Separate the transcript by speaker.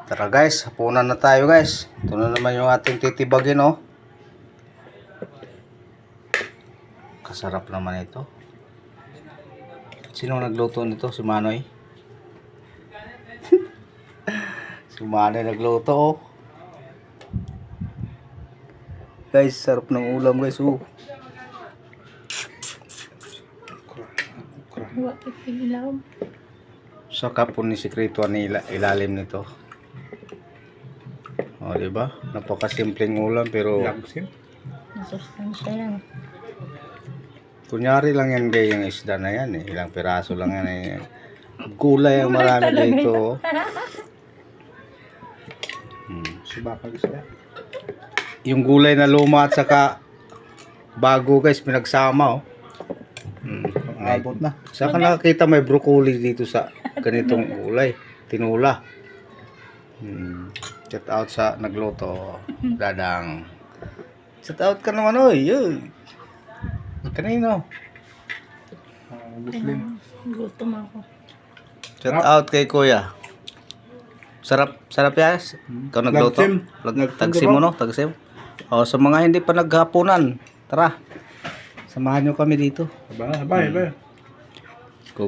Speaker 1: Tara guys, hapunan na tayo guys. Ito na naman yung ating titibagin oh. Kasarap naman ito. Sino nagluto nito? Si Manoy? Si Manoy nagluto oh. Guys, sarap ng ulam guys oh.
Speaker 2: Bakit ilaw?
Speaker 1: Saka po ni sikreto ni ilalim nito. O, diba? Napakasimpleng ulam pero
Speaker 2: Masustansya yan.
Speaker 1: kunyari lang yan guys yung isda na yan eh. Ilang piraso lang yan eh. Gulay ang marami dito.
Speaker 3: Subakal isda.
Speaker 1: Yung gulay na luma at saka bago guys pinagsama oh.
Speaker 3: Abot na.
Speaker 1: Saka nakakita may broccoli dito sa ganitong gulay. Tinula. Shout out sa nagluto. Dadang. Shout out ka naman oy. Yun. Kanino?
Speaker 3: Muslim.
Speaker 2: Gutom ako.
Speaker 1: Shout out kay Kuya. Sarap yan. Ikaw nagluto. Tagsim mo no? Tagsim. O sa mga hindi pa naghapunan. Tara. Samahan nyo kami dito.
Speaker 3: Bye.
Speaker 1: Go.